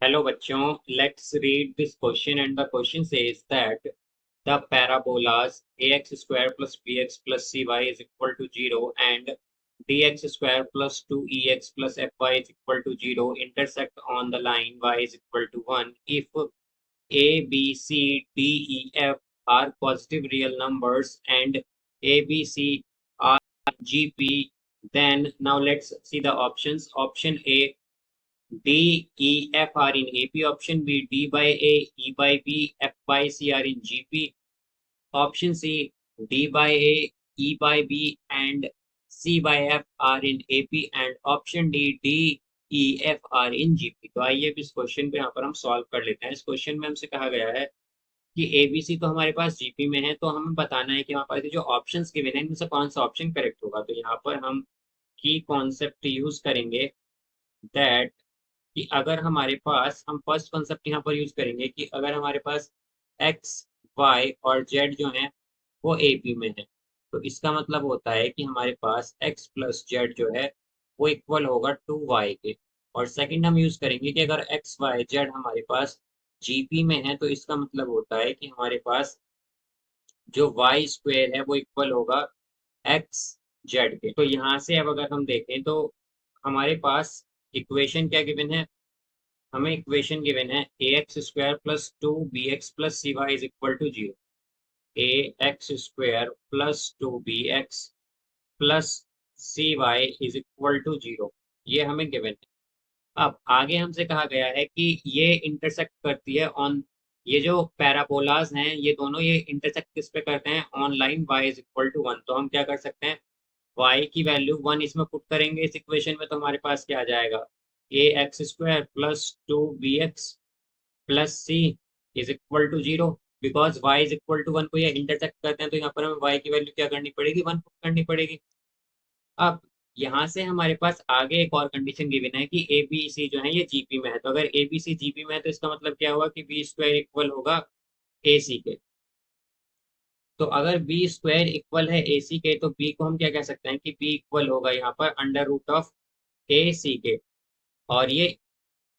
Hello bachchon, let's read this question, and the question says that the parabolas ax square plus bx plus cy is equal to 0 and dx square plus 2ex plus fy is equal to 0 intersect on the line y is equal to 1 if a, b, c, d, e, f are positive real numbers and a, b, c are GP. Then now let's see the options. Option A, D, E, F are in AP. Option B, D by A, E by B, F by C are in GP. Option C, D by A, E by B and C by F are in AP. And option D, D, E, F are in GP. तो आइए अब इस question को यहाँ पर हम solve कर लेते हैं। इस क्वेश्चन में हमसे कहा गया है कि ABC तो हमारे पास GP में है, तो हमें बताना है कि हमारे पास जो ऑप्शंस गिवन है इनमें से कौन सा ऑप्शन करेक्ट होगा। तो यहाँ पर हम की कॉन्सेप्ट यूज करेंगे दैट कि अगर हमारे पास हम फर्स्ट कॉन्सेप्ट यहाँ पर यूज करेंगे कि अगर हमारे पास एक्स वाई और जेड जो है वो एपी में है, तो इसका मतलब होता है कि हमारे पास एक्स प्लस जेड जो है वो इक्वल होगा टू वाई के। और सेकंड हम यूज करेंगे कि अगर एक्स वाई जेड हमारे पास जीपी में है, तो इसका मतलब होता है कि हमारे पास जो वाई स्क्वेयर है वो इक्वल होगा एक्स जेड के। तो यहाँ से अब अगर हम देखें तो हमारे पास इक्वेशन क्या गिवन है, हमें इक्वेशन गिवन है a x square plus two b x plus c y is equal to 0। A x square plus two b x plus c y is equal to 0, ये हमें गिवन है। अब आगे हमसे कहा गया है कि ये इंटरसेक्ट करती है ऑन, ये जो पैराबोलाज हैं ये दोनों ये इंटरसेक्ट किस पे करते हैं, on line y is equal to 1। तो हम क्या कर सकते हैं, y की वैल्यू 1 इसमें पुट करेंगे इस इक्वेशन में, तो हमारे पास क्या आ जाएगा, a x square plus two b x plus c is equal to 0। Because y is equal to 1 को ये इंटरसेक्ट करते हैं, तो यहाँ पर हमें y की वैल्यू क्या करनी पड़ेगी, 1 पुट करनी पड़ेगी। अब यहाँ से हमारे पास आगे एक और कंडीशन गिवन है कि ए बी सी जो है ये जीपी में है। तो अगर ए बी सी जीपी में है तो इसका मतलब क्या हुआ कि बी स्क्वायर इक्वल होगा ए सी के। तो अगर बी स्क्वायर इक्वल है ए सी के, तो बी को हम क्या कह सकते हैं कि बी इक्वल होगा यहाँ पर अंडर रूट ऑफ ए सी के। और ये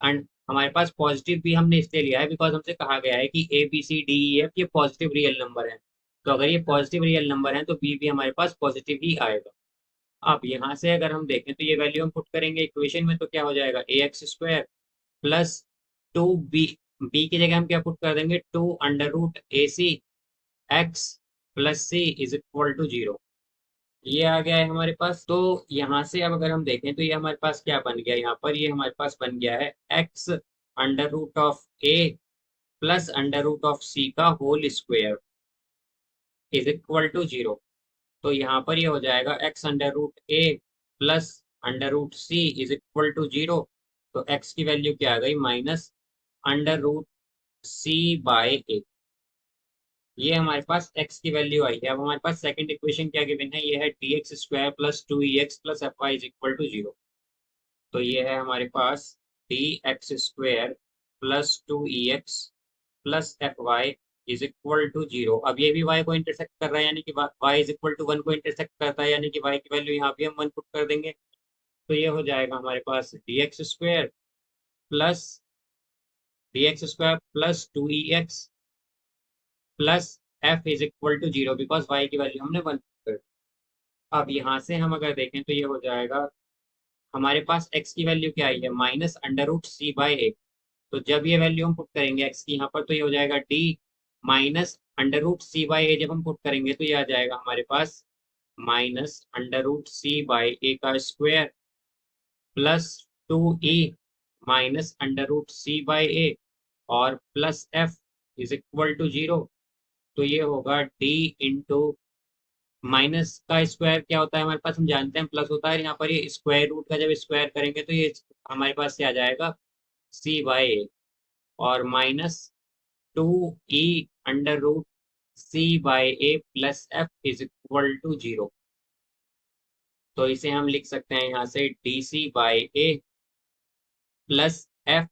हमारे पास पॉजिटिव भी हमने इसलिए लिया है बिकॉज हमसे कहा गया है कि A B C D E F ये पॉजिटिव रियल नंबर है। तो अगर ये पॉजिटिव रियल नंबर है तो बी भी हमारे पास पॉजिटिव ही आएगा। अब यहाँ से अगर हम देखें तो ये वैल्यू हम पुट करेंगे इक्वेशन में, तो क्या हो जाएगा, a x square plus two b, b की जगह हम क्या पुट कर देंगे, two under root a c x plus c is equal to 0। ये आ गया है हमारे पास। तो यहाँ से अब अगर हम देखें तो ये हमारे पास क्या बन गया, यहाँ पर ये हमारे पास बन गया है x under root of a plus under root of c का whole square is equal to 0। तो यहाँ पर ये हो जाएगा x under root a plus under root c is equal to 0। तो एक्स की वैल्यू क्या आ गई, minus under root c by a. ये हमारे पास x की वैल्यू आई है। अब हमारे पास सेकंड इक्वेशन क्या गिवन है, ये है d x square plus two e x plus f y is equal to 0। तो ये है हमारे पास d x square plus two e x plus f y is equal to 0। अब ये भी y को इंटरसेक्ट कर रहा है, यानी कि y इज इक्वल टू 1 को इंटरसेक्ट करता है, यानी कि y की वैल्यू यहाँ भी हम 1 पुट कर देंगे। तो ये हो जाएगा हमारे पास d x square plus two e x plus f is equal to 0 because y की वैल्यू हमने 1 पुट कर दी। अब यहाँ से हम अगर देखें तो ये हो जाएगा, हमारे पास x की वैल्यू क्या आई है, minus under root c by a. तो जब ये वैल्यू हम पुट करेंगे x की यहाँ पर, तो ये हो जाएगा d minus under root c by a. जब हम पुट करेंगे तो ये आ जाएगा हमारे पास minus under root c by a का square plus two e minus under root c by a और plus f is equal to 0। तो ये होगा d इंटू माइनस का स्क्वायर क्या होता है हमारे पास, हम जानते हैं प्लस होता है। यहाँ पर ये स्क्वायर रूट का जब स्क्वायर करेंगे तो ये हमारे पास से आ जाएगा सी बाई ए और minus two e under root c by A plus f is equal to 0। तो इसे हम लिख सकते हैं यहाँ से d c by A plus f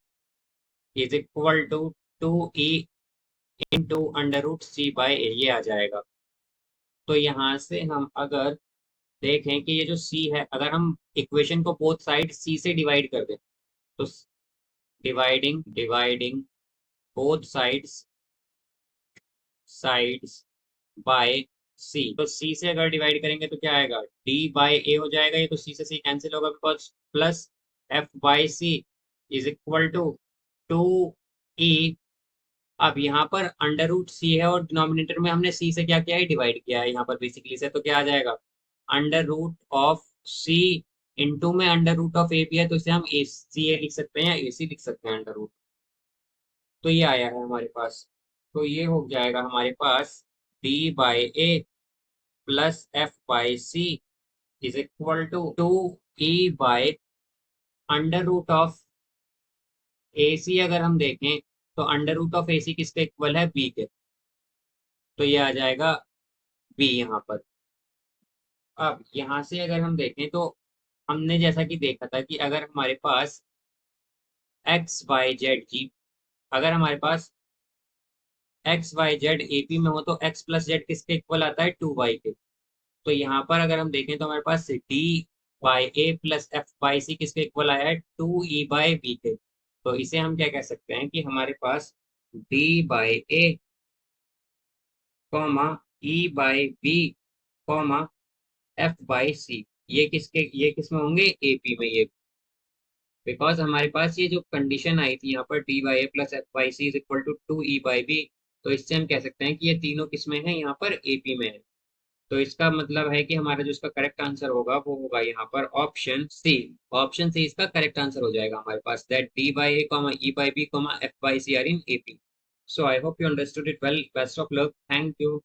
is equal to two e into under root c by a, ये आ जाएगा। तो यहाँ से हम अगर देखें कि ये जो c है, अगर हम इक्वेशन को बोथ साइड c से डिवाइड कर दें तो डिवाइडिंग बोथ साइड्स बाय सी। तो सी से अगर डिवाइड करेंगे तो क्या आएगा, डी बाय ए हो जाएगा, ये तो सी से सी कैंसिल होगा because plus F by C is equal to 2 E. अब यहाँ पर अंडर रूट सी है और डिनोमिनेटर में हमने सी से क्या किया है, डिवाइड किया है यहाँ पर बेसिकली से, तो क्या आ जाएगा under root of C into में अंडर रूट ऑफ ए भी है तो इसे हम ए सी ए लिख सकते हैं या ए सी लिख सकते हैं अंडर रूट। तो ये आया है हमारे पास। तो ये हो जाएगा हमारे पास d by A plus F by C is equal to 2 e by under root of a c. अगर हम देखें तो under root of a c किसके इक्वल है, बी के, तो ये आ जाएगा बी यहाँ पर। अब यहाँ से अगर हम देखें तो हमने जैसा कि देखा था कि अगर हमारे पास एक्स वाई जेड की, अगर हमारे पास एक्स वाई जेड एपी में हो तो एक्स प्लस जेड किसके इक्वल आता है, 2 वाई के। तो यहाँ पर अगर हम देखें तो हमारे पास d by A plus F by c किसके इक्वल आया है, 2 ई बाई बी के। तो इसे हम क्या कह सकते हैं कि हमारे पास d by a comma e by b comma f by c, ये किस में होंगे, एपी में ये। बिकॉज हमारे पास ये जो कंडीशन आई थी यहाँ पर D by A plus F by C is equal to 2 E by B, तो इससे हम कह सकते हैं कि ये तीनों किसमें हैं, यहाँ पर एपी में है। तो इसका मतलब है कि हमारा जो इसका करेक्ट आंसर होगा वो होगा यहाँ पर ऑप्शन सी। ऑप्शन सी इसका करेक्ट आंसर हो जाएगा हमारे पास, that d by a comma e by b comma f by c are in AP. So I hope you understood it well, best of luck, thank you.